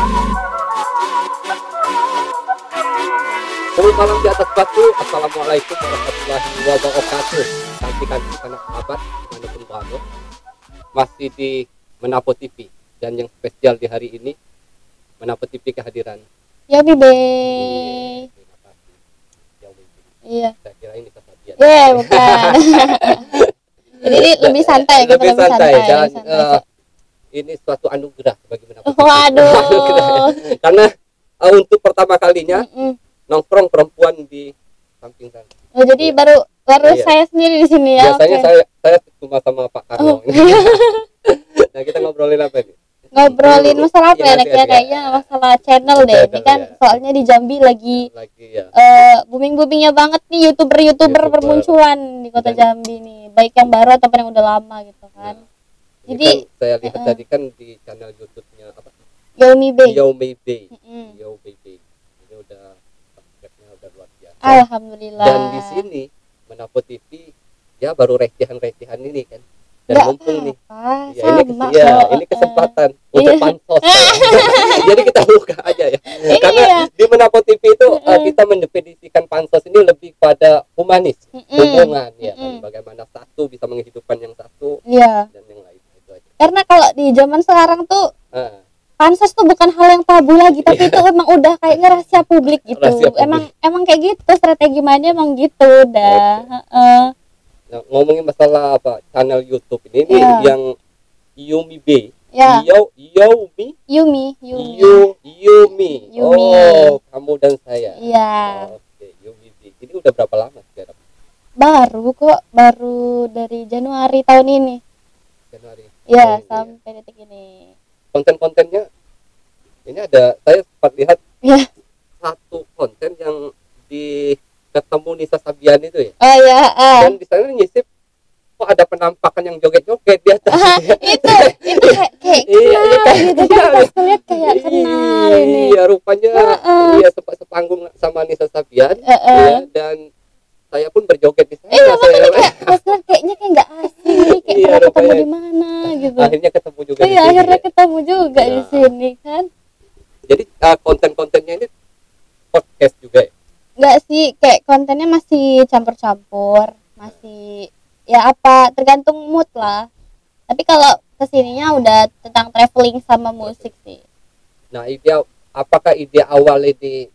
Selamat malam di atas batu. Assalamualaikum warahmatullahi wabarakatuh. Nantikan anak sahabat dimanapun berada, masih di Menapo TV. Dan yang spesial di hari ini, Menapo TV kehadiran Yomi Be. Terima kasih. Iya. Saya kira ini Sasabian. Bukan. Jadi ini lebih santai gitu, lebih santai. Dan lebih santai. ini suatu anugerah bagi Menapo TV. Waduh. Karena untuk pertama kalinya nongkrong perempuan di samping sana. Oh, jadi baru Iya. saya sendiri di sini ya. Biasanya Oke. saya cuma sama Pak Karno. Nah, kita ngobrolin apa nih? Ngobrolin masalah apa ya? Iya, iya. Kayaknya masalah channel deh. Ini Channel, kan ya. soalnya di Jambi lagi Ya. booming-boomingnya banget nih YouTuber YouTuber. bermunculan di kota Dan- Jambi nih. Baik yang baru ataupun yang udah lama gitu kan. Ini Jadi kan saya lihat tadi kan di channel YouTube-nya apa? Yomi Be. Yo Maybe. Mm-mm. Yo Maybe. Ini udah subscribe-nya udah luar biasa. Alhamdulillah. Dan di sini Menapo TV ya baru recehan-recehan ini kan. Dan Nggak mumpung nih. apa-apa, Ya, ini sama ini kok. kesempatan untuk Iya. pansos. Jadi kita buka aja ya. Karena Iya. di Menapo TV itu kita mendefinisikan pansos ini lebih pada humanis, hubungan ya kan. Bagaimana satu bisa menghidupkan yang satu Iya. dan yang lain itu aja. Karena kalau di zaman sekarang tuh Ah, pansos tuh bukan hal yang tabu lagi, tapi itu emang udah kayaknya rahasia publik gitu. Rahasia publik. Emang kayak gitu, strategi mainnya emang gitu dah. Heeh. nah, ngomongin masalah apa channel YouTube ini Iya. yang Yumi B. Ya, Yumi. Yumi. Yumi. Yumi. Oh, kamu dan saya. Iya. Oke, Yumi B. Ini udah berapa lama sekarang? Baru dari Januari tahun ini. Januari. Ya, Oh, iya. sampai detik ini. Konten-kontennya ini ada, saya sempat lihat Ya. satu konten yang di ketemu Nisa Sabian itu ya, Oh ya, dan di sana nyisip kok ada penampakan yang joget-joget di atas. itu kayak Iya, kenal iya, gitu kan, pas lihat kayak kenal ini. Iya, rupanya iya sempat sepanggung sama Nisa Sabian ya, dan saya pun berjoget di sana. Iya, Saya kayak pas lihat kayaknya kayak nggak asing nih, kayak Iya, pernah ketemu rupanya. di mana gitu. akhirnya ketemu juga di Iya, sini. akhirnya Ya. ketemu juga di Nah. sini kan. Jadi konten-kontennya ini podcast juga ya. Enggak sih, kayak kontennya masih campur-campur, masih ya apa tergantung mood lah. Tapi kalau kesininya udah tentang traveling sama musik sih. Nah, apakah ide awal ini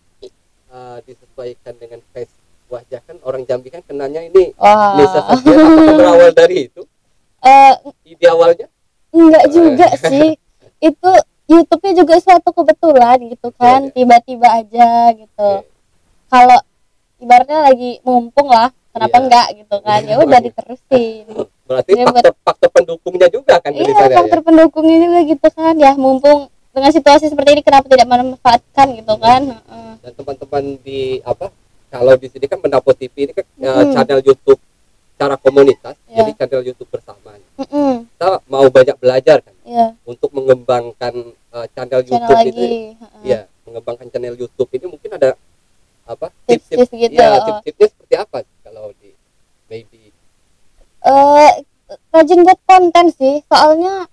disesuaikan dengan face wajah, kan orang Jambi kan kenanya ini Wah, Nisa Sabian, apakah berawal dari itu ide awalnya? enggak juga sih. Itu YouTube-nya juga suatu kebetulan gitu kan, Iya. tiba-tiba aja gitu. Oke. Kalau ibaratnya lagi mumpung lah, kenapa Iya. enggak gitu kan, ya udah diterusin. Berarti Iya, faktor pendukungnya juga kan di Iya, sana faktor ya. pendukungnya juga gitu kan, ya mumpung dengan situasi seperti ini kenapa tidak memanfaatkan gitu kan. Heeh. Dan teman-teman di kalau di sini kan Menapo TV ini kan channel YouTube cara komunitas, Iya. jadi channel YouTube bersama. Mm-mm. Kita mau banyak belajar kan Iya, untuk mengembangkan channel channel YouTube lagi. ini. Heeh. Ya, mengembangkan channel YouTube ini mungkin ada apa Tips-tips gitu. ya, tips-tipsnya seperti apa kalau di maybe Rajin buat konten sih, soalnya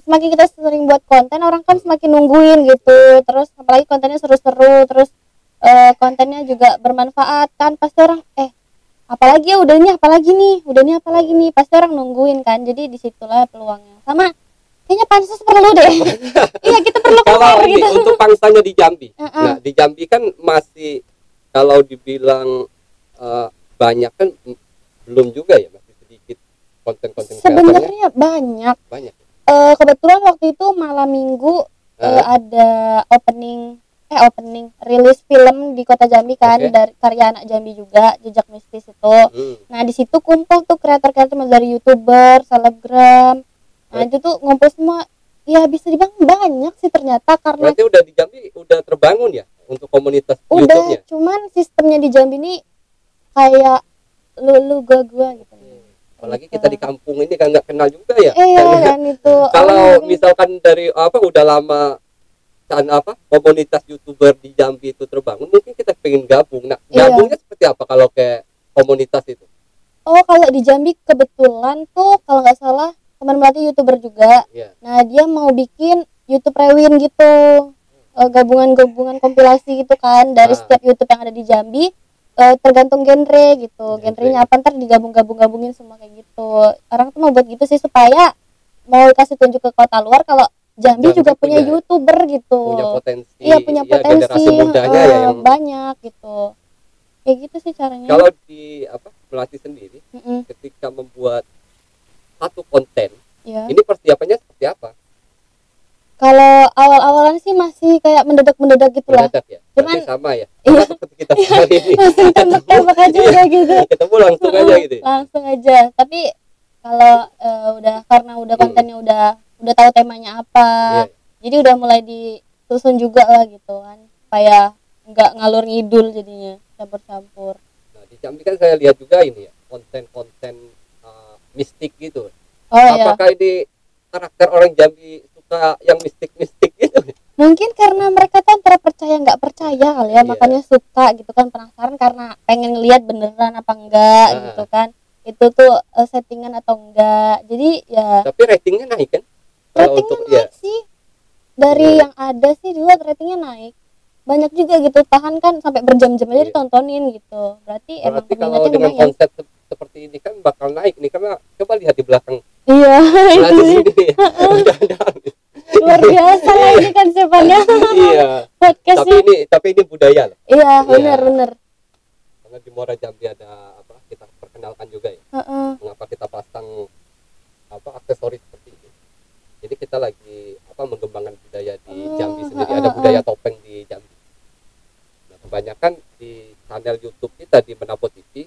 semakin kita sering buat konten, orang kan semakin nungguin gitu. Terus apalagi kontennya seru-seru, terus kontennya juga bermanfaat kan, pasti orang apalagi ya udah ini apalagi nih, pasti orang nungguin kan. Jadi disitulah peluangnya. Sama kayaknya pansus perlu deh. Iya, kita perlu kalau keluar ini gitu. untuk pangsanya di Jambi. Heeh. Nah, di Jambi kan masih kalau dibilang banyak kan belum juga ya, masih sedikit konten-konten kreatornya Sebenarnya banyak. banyak. Kebetulan waktu itu malam minggu ada opening rilis film di kota Jambi kan, Oke. dari karya anak Jambi juga, Jejak Mistis itu. Nah, di situ kumpul tuh kreator-kreator dari YouTuber, selebgram. Nah, itu tuh ngumpul semua. Ya bisa dibilang banyak sih ternyata, karena Berarti udah di Jambi udah terbangun ya untuk komunitas udah, YouTube-nya. cuman sistemnya di Jambi ini kayak lu gua gitu. Apalagi kita di kampung ini kan nggak kenal juga ya. Iya kan itu. Kalau misalkan dari udah lama komunitas YouTuber di Jambi itu terbangun, mungkin kita pengen gabung. Nah, Iya. gabungnya seperti apa kalau kayak komunitas itu? Oh, kalau di Jambi kebetulan tuh kalau nggak salah teman melatih YouTuber juga. Iya. Nah, dia mau bikin YouTube Rewin gitu. gabungan-gabungan kompilasi gitu kan dari Ah. setiap YouTube yang ada di Jambi, tergantung genre gitu. Genre. Genrenya apa ntar digabung-gabungin semua kayak gitu. Orang tuh mau buat gitu sih supaya mau kasih tunjuk ke kota luar kalau Jambi Jambi juga punya punya YouTuber gitu. punya potensi, Iya, punya ya generasi potensi, mudanya ya yang banyak gitu. Kayak gitu sih caranya. kalau di Melati sendiri Mm-mm, ketika membuat satu konten iya. ini persiapannya seperti apa? Kalau awal-awalan sih masih kayak mendadak gitu lah. Mendadak ya? Cuman- Berarti sama ya? Iya. Sama seperti kita sekali ini. Langsung tembak-tembak aja Iya. udah gitu. Ketemu langsung aja gitu. Langsung aja. Tapi kalau karena udah kontennya udah tahu temanya apa. Iya. Jadi udah mulai disusun juga lah gitu kan. Supaya nggak ngalur ngidul jadinya, campur-campur. Nah, di Jambi kan saya lihat juga ini ya, konten-konten mistik gitu. Oh ya. Apakah ini karakter orang Jambi suka yang mistik-mistik gitu? Mungkin karena mereka tuh antara percaya nggak percaya kali ya, Iya. makanya suka gitu kan, penasaran karena pengen lihat beneran apa enggak Ah. gitu kan. Itu tuh settingan atau enggak. Jadi ya Tapi ratingnya naik kan? Kalau ratingnya untuk naik sih. Dari Iya. yang ada sih dilihat ratingnya naik. Banyak juga gitu, tahan kan sampai berjam-jam aja Iya. ditontonin gitu. Berarti emang berarti kalau peminatnya dengan lumayan. konsep seperti ini kan bakal naik nih, karena coba lihat di belakang Iya, itu Melati sih. sini. Udah ada. Luar biasa lah ini konsepnya. Iya. Podcast Tapi sih. ini budaya loh. Iya, bener-bener. Karena di Muara Jambi ada kita perkenalkan juga ya. Heeh. Mengapa kita pasang aksesoris seperti ini. Jadi kita lagi mengembangkan budaya di Jambi sendiri. Ada budaya topeng di Jambi. Nah, kebanyakan di channel YouTube kita di Menapo TV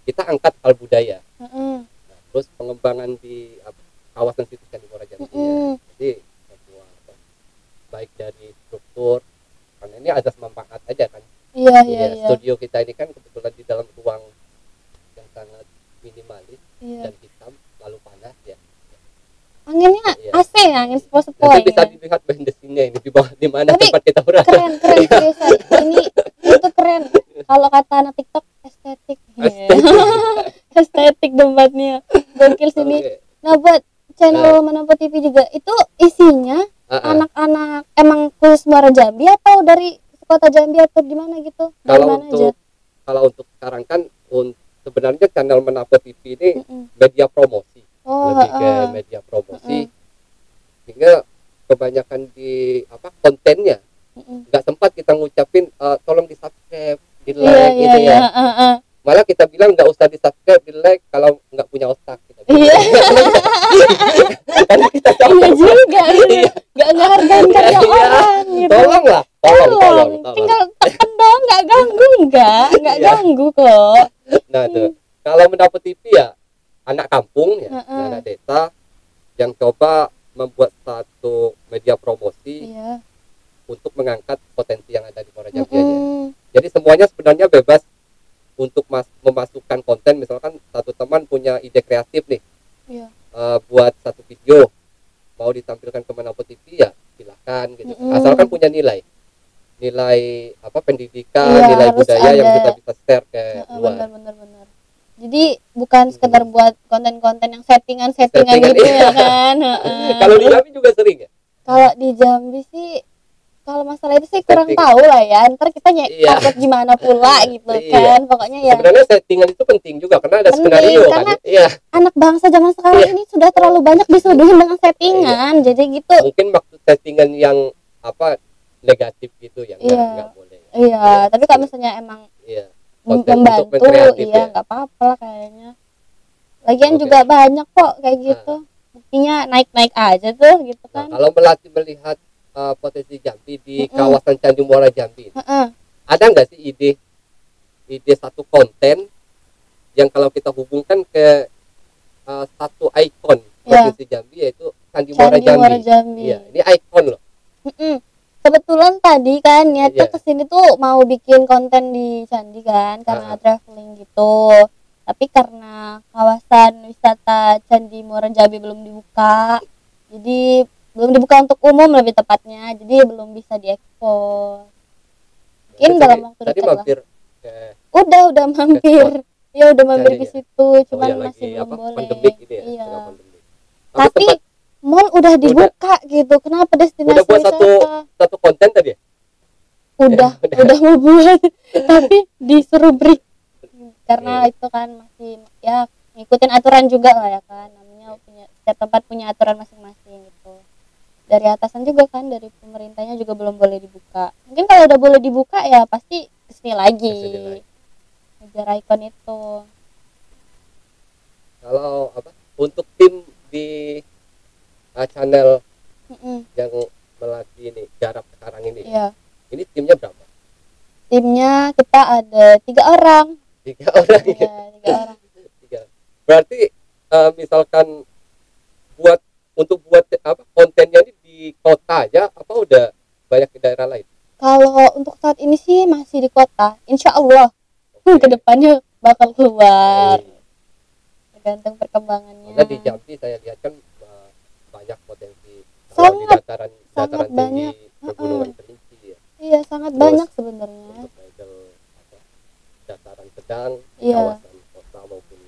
kita angkat hal budaya. Heeh. Nah, terus pengembangan di kawasan situ kan di Muara Jambi ya. Mm-mm. Jadi semua baik dari struktur, karena ini ada manfaat aja kan. Iya, Iya, iya, iya. studio kita ini kan kebetulan di dalam ruang yang sangat minimalis Iya. dan hitam lalu panas ya. Anginnya Iya. AC ya, angin sepo-sepo Nanti bisa ya. dilihat behind the scene-nya ini di bawah di mana Tapi tempat kita berada. Keren seriusan. Ini itu keren. Kalau kata anak TikTok estetik. Estetik tempatnya. Gokil sini. Oke. Nah, buat channel Menapo TV juga itu isinya anak-anak emang khusus Muara Jambi atau dari kota Jambi atau gimana gitu? Dari Kalau mana aja? untuk sekarang kan sebenarnya channel Menapo TV ini Mm-mm. media promosi, Oh, lebih ke heeh. media promosi, sehingga kebanyakan di kontennya Mm-mm. nggak sempat kita ngucapin tolong di subscribe, di Iya, like iya, gitu ya. iya, heeh. Malah kita bilang nggak usah di subscribe, di like kalau nggak punya otak. Kita bilang. Iya. Karena kita Iya tahu. juga. Iya. Nggak ngehargain karya Iya. orang gitu. Tolong lah, tolong. Tinggal tekan dong, nggak ganggu nggak Iya. ganggu kok. Nah tuh, kalau mendapat TV ya anak kampung ya, Heeh. anak desa yang coba membuat satu media promosi Iya. untuk mengangkat potensi yang ada di Muara Jambi aja. Mm-mm. Jadi semuanya sebenarnya bebas untuk memasukkan konten. Misalkan satu teman punya ide kreatif nih, Iya. buat satu video mau ditampilkan ke Menapo TV ya silakan gitu. Mm-mm. Asalkan punya nilai pendidikan, Iya, nilai harus budaya yang ada. kita bisa share ke Heeh, luar. benar. Jadi bukan sekedar buat konten-konten yang settingan Settingan, gitu iya. ya kan. Heeh. Kalau di Jambi juga sering ya. Kalau di Jambi sih, kalau masalah itu sih kurang Setting. tahu lah ya. Ntar kita Iya. upload gimana pula gitu Iya. kan. Pokoknya ya Sebenarnya settingan itu penting juga karena ada Penting, skenario kan. karena- Iya, anak bangsa zaman sekarang Iya. ini sudah terlalu banyak disuduhin dengan settingan. Jadi gitu. mungkin maksud settingan yang negatif gitu ya Iya. nggak boleh. Iya, tapi kalau misalnya emang Iya. Konten membantu, untuk kreatif iya ya. nggak apa-apa lah kayaknya. Lagian Oke. juga banyak kok kayak gitu. Buktinya naik-naik aja tuh gitu Nah, kan. kalau melihat potensi Jambi di Mm-mm. kawasan Candi Muara Jambi, Heeh. ada nggak sih ide satu konten yang kalau kita hubungkan ke satu ikon Iya. provinsi Jambi yaitu Candi Muara Candi Muara Jambi. Jambi. Iya, ini ikon loh. Mm-mm. Kebetulan tadi kan niatnya Iya. kesini tuh mau bikin konten di Candi kan karena traveling gitu. Tapi karena kawasan wisata Candi Muara Jambi belum dibuka, jadi belum dibuka untuk umum lebih tepatnya, jadi belum bisa diekspor. Mungkin Tadi- dalam waktu tadi dekat lah. mampir ke Udah mampir. Ya udah mampir Candi di ya? situ, cuman yang masih lagi belum boleh. pandemik ini ya, Iya. tengah pandemik. Tapi sempat mall udah dibuka gitu. Kenapa destinasi udah buat wisata? satu konten tadi ya? udah mau buat tapi disuruh break karena itu kan masih ya ngikutin aturan juga lah ya kan, namanya setiap tempat punya aturan masing-masing gitu. Dari atasan juga kan, dari pemerintahnya juga belum boleh dibuka. Mungkin kalau udah boleh dibuka ya pasti kesini lagi ngejar icon itu. Kalau untuk tim di channel yang melatih ini Garap sekarang ini, Iya. Ini timnya berapa? Timnya kita ada 3 orang. 3 orang ya? Iya, 3 orang. Berarti misalkan untuk buat kontennya ini di kota aja apa udah banyak di daerah lain? Kalau untuk saat ini sih masih di kota, insya Allah kedepannya bakal keluar. Tergantung perkembangannya. Karena di Jambi saya lihat kan banyak potensi di dataran tinggi pegunungan Kerinci ya. Iya, sangat banyak sebenarnya. Untuk dataran sedang, kawasan kota maupun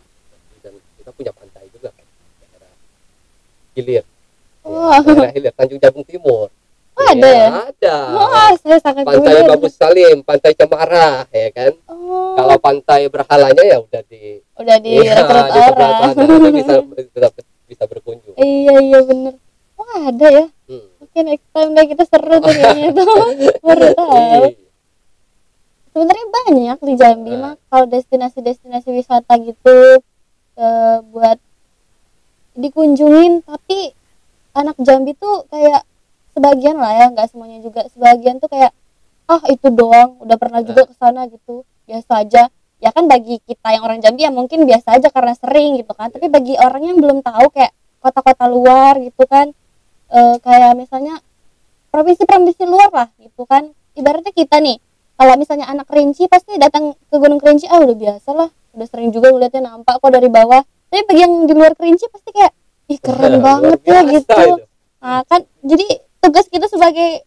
dan kita punya pantai juga kan, daerah hilir. Daerah hilir Tanjung Jabung Timur. Ada ya? Ada. Wah, saya sangat Pantai Bagus Salim, Pantai Cemara, ya kan? Kalau pantai berhalanya ya udah di rekrut orang. bisa berkunjung. Iya bener. Wah, ada ya. Mungkin next time deh kita seru tuh kayaknya tuh. Baru tahu. Sebenarnya banyak di Jambi mah kalau destinasi-destinasi wisata gitu buat dikunjungin, tapi anak Jambi tuh kayak sebagian lah ya, nggak semuanya juga, sebagian tuh kayak itu doang, udah pernah juga ke sana gitu, biasa aja ya kan. Bagi kita yang orang Jambi ya mungkin biasa aja karena sering gitu kan, tapi bagi orang yang belum tahu kayak kota-kota luar gitu kan, kayak misalnya provinsi-provinsi luar lah gitu kan, ibaratnya kita nih kalau misalnya anak Kerinci pasti datang ke Gunung Kerinci, udah biasa lah, udah sering juga ngeliatnya nampak kok dari bawah. Tapi bagi yang di luar Kerinci pasti kayak ih keren banget ya gitu. Nah kan jadi tugas kita sebagai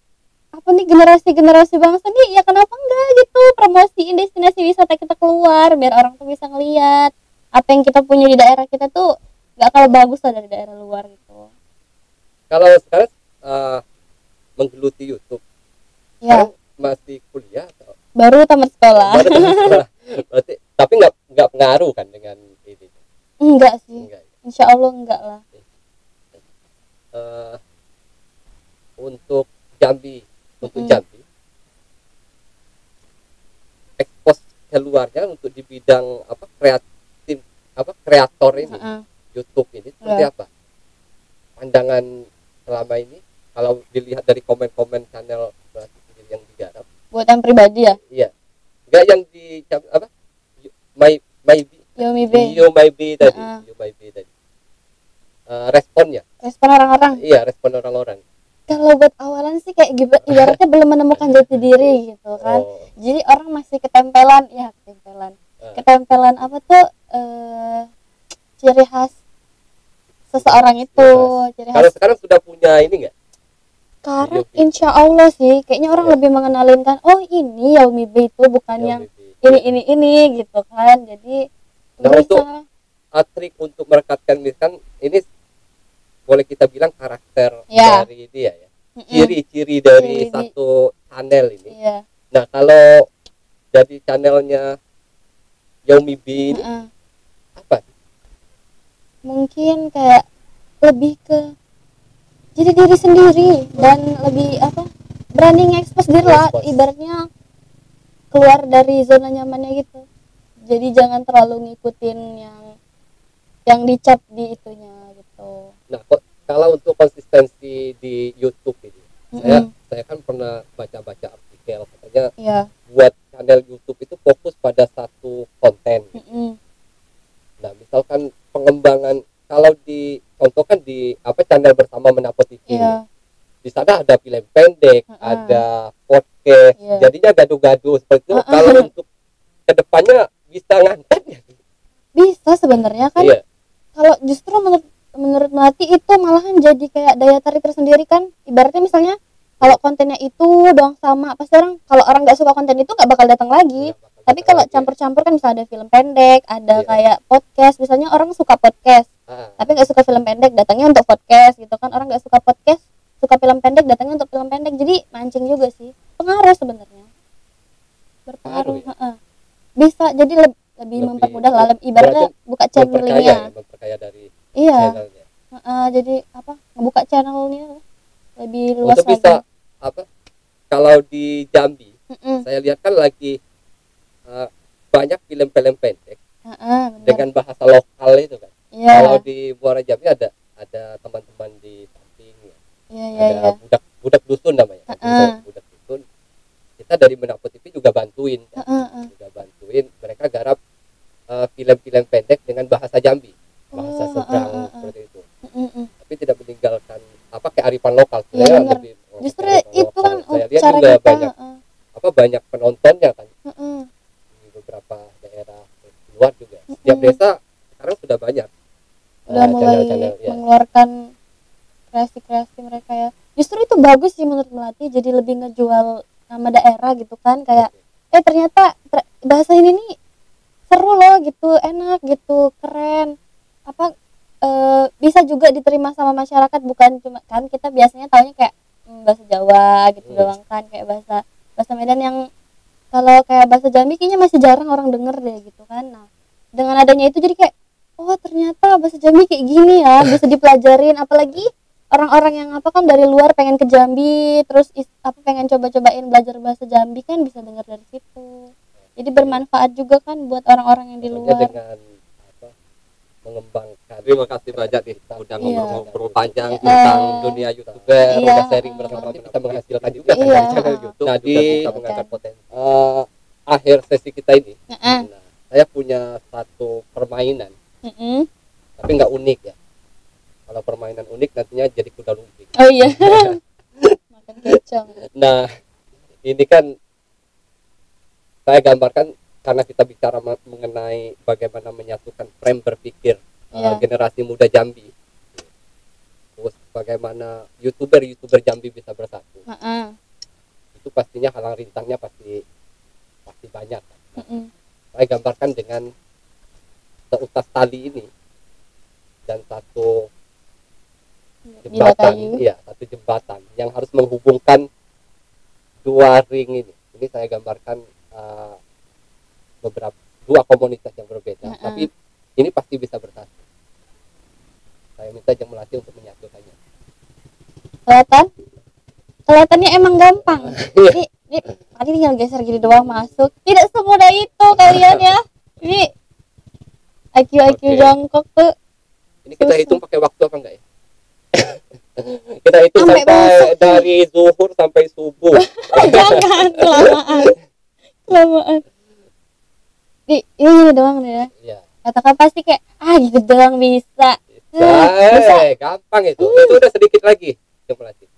generasi bangsa nih ya, kenapa enggak gitu promosiin destinasi wisata kita keluar biar orang tuh bisa ngeliat apa yang kita punya di daerah kita tuh nggak kalah bagus lah dari daerah luar gitu. Kalau sekarang menggeluti YouTube ya, masih kuliah atau baru tamat sekolah? Berarti tapi nggak pengaruh kan dengan ini? Enggak sih, insya Allah enggak lah. Untuk Jambi ekspos keluarnya untuk di bidang kreator ini, YouTube ini seperti apa pandangan selama ini kalau dilihat dari komen-komen channel yang digarap buat yang pribadi ya? Iya, enggak yang di Yomibe tadi. Respon orang-orang. Iya, respon orang-orang. Kalau buat awalan sih kayak ibaratnya belum menemukan jati diri gitu kan. Jadi orang masih ketempelan apa tuh ciri khas seseorang itu. Kalau sekarang sudah punya ini nggak? Sekarang insya Allah sih kayaknya orang lebih mengenalin kan, ini Yomibe itu bukan yang ini gitu kan. Jadi untuk trik untuk merekatkan misalkan ini boleh kita bilang karakter dari dia ya, ciri-ciri dari satu channel ini. Nah kalau dari channelnya Yomibe ini apa? Mungkin kayak lebih ke jadi diri sendiri dan lebih berani nge-expose diri lah, ibaratnya keluar dari zona nyamannya gitu. Jadi jangan terlalu ngikutin yang dicap di itunya gitu. Nah, kalau untuk konsistensi di YouTube ini, saya kan pernah baca-baca artikel katanya buat channel YouTube itu fokus pada satu konten. Nah, misalkan pengembangan kalau dicontohkan di channel bersama Menapo TV, di sana ada film pendek, ada podcast, jadinya gaduh-gaduh seperti itu. Kalau untuk kedepannya bisa ngantarnya? Bisa sebenarnya kan. Kalau justru menurut Melati itu malahan jadi kayak daya tarik tersendiri kan. Ibaratnya misalnya kalau kontennya itu doang sama, pasti kalau orang nggak suka konten itu nggak bakal datang lagi. Tapi kalau campur-campur kan bisa ada film pendek, ada kayak podcast. Misalnya orang suka podcast, tapi nggak suka film pendek, datangnya untuk podcast gitu kan. Orang nggak suka podcast, suka film pendek, datangnya untuk film pendek. Jadi mancing juga sih, pengaruh sebenarnya. berpengaruh. ya? Heeh. Bisa jadi lebih mempermudah lah, ibaratnya buka memperkaya channelnya. ya, memperkaya dari Iya. channelnya. Jadi apa, ngebuka channelnya lebih luas Untuk lagi. bisa apa, kalau di Jambi Mm-mm. saya lihat kan lagi banyak film-film pendek Bener. dengan bahasa lokal itu kan. Iya. Kalau di Muara Jambi ada teman-teman di samping ya. Iya. Budak budak dusun namanya. Budak dusun. Kita dari Menapo TV juga bantuin. Juga bantuin mereka garap film-film pendek dengan bahasa Jambi. Bahasa seberang seperti itu. Tapi tidak meninggalkan apa kearifan lokal. Iya, bener. Lebih, Justru kearifan itu lokal. kan Saya lihat cara juga kita. banyak penontonnya kan. Di beberapa daerah luar juga. Setiap desa sekarang sudah banyak. Udah mulai channel-channel, ya. mengeluarkan kreasi-kreasi mereka ya. Justru itu bagus sih menurut Melati, jadi lebih ngejual nama daerah gitu kan, kayak ternyata bahasa ini nih seru loh gitu, enak gitu, keren. Apa bisa juga diterima sama masyarakat, bukan cuma kan kita biasanya taunya kayak bahasa Jawa gitu doang kan, kayak bahasa Medan yang kalau kayak bahasa Jambi kayaknya masih jarang orang denger deh gitu kan. Nah, dengan adanya itu jadi kayak oh ternyata bahasa Jambi kayak gini ya, bisa dipelajarin. Apalagi orang-orang yang apa kan dari luar pengen ke Jambi, terus pengen coba-cobain belajar bahasa Jambi kan bisa dengar dari situ. Jadi bermanfaat juga kan buat orang-orang yang di luar. Dengan mengembangkan. Terima kasih banyak nih udah ngobrol panjang tentang dunia YouTuber, udah sharing bersama kita, bisa menghasilkan juga kan dari channel YouTube. Nah, bisa mengangkat potensi. Akhir sesi kita ini, nah, saya punya satu permainan. Tapi nggak unik ya. Kalau permainan unik nantinya jadi kuda lumping. Oh iya. Makan kecong. Nah, ini kan saya gambarkan karena kita bicara mengenai bagaimana menyatukan frame berpikir generasi muda Jambi. Terus bagaimana YouTuber Jambi bisa bersatu. Itu pastinya halang rintangnya pasti banyak. Saya gambarkan dengan seutas tali ini dan satu jembatan, satu jembatan yang harus menghubungkan dua ring ini. Ini saya gambarkan dua komunitas yang berbeda, tapi ini pasti bisa bersatu. Saya minta Jeng Melati untuk menyatukannya. Kelihatannya emang gampang. Ini tadi tinggal geser gini doang masuk. Tidak semudah itu kalian ya. Ini IQ jongkok tuh. Ini kita hitung pakai waktu apa enggak ya? Kita hitung sampai dari zuhur sampai subuh. Jangan kelamaan. Ini doang deh ya. Iya. Katakan pasti kayak gitu doang bisa. Bisa. Gampang itu. Itu udah sedikit lagi. Coba lagi.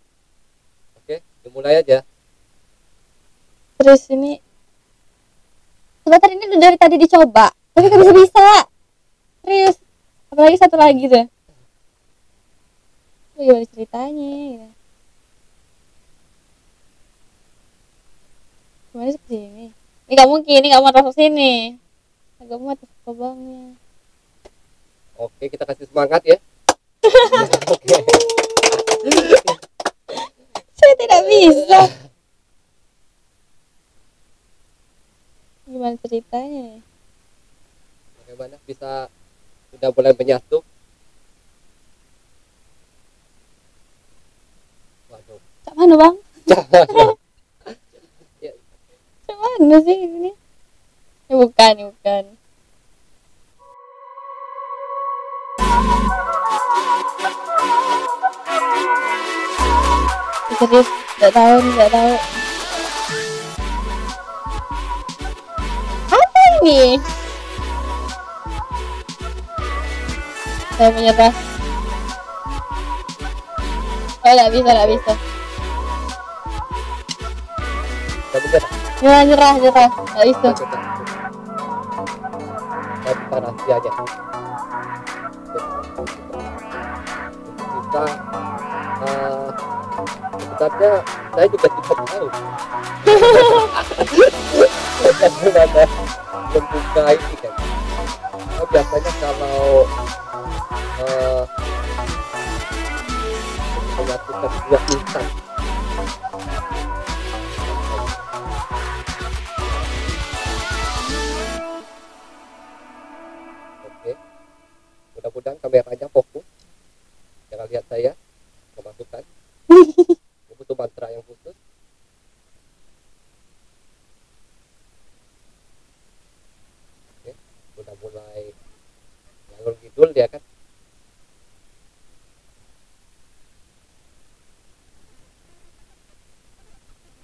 Oke, dimulai aja. Terus ini sebentar, ini udah dari tadi dicoba, tapi gak bisa. Serius. Apalagi satu lagi tuh. Gimana ceritanya gitu. Gimana seperti ini? Ini gak mungkin, ini gak mau masuk sini. Agak mau atas lubangnya. Oke, kita kasih semangat ya. Oke. Saya tidak bisa. Gimana ceritanya? Bagaimana bisa sudah mulai menyatu? Waduh. Cak mana bang? Cak mana sih ini? Ini bukan. Serius, nggak tahu. Apa ini? Saya menyerah. Oh, nggak bisa. Nyerah. Nggak bisa. Kita rahasia aja. Kita sebenarnya saya juga tidak tahu. Bagaimana membuka ini kan? Biasanya kalau menyatukan dua insan, Mudah-mudahan kameranya fokus. Jangan lihat saya kemasukan. Ini butuh mantra yang khusus. Oke, udah mulai ngalur ngidul dia kan.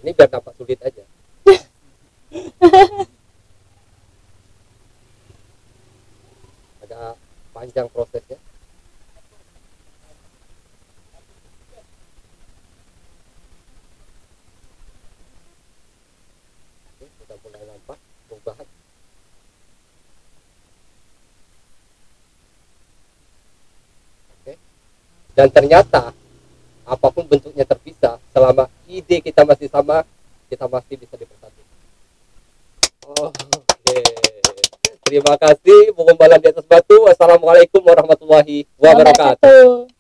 Ini biar nampak sulit aja. Agak panjang prosesnya. Oke, sudah mulai nampak perubahan. Oke. Dan ternyata apapun bentuknya terpisah, selama ide kita masih sama, kita masih bisa dipersatukan. Oke. Terima kasih, Bu Gombalan di atas batu. Wassalamualaikum warahmatullahi wabarakatuh.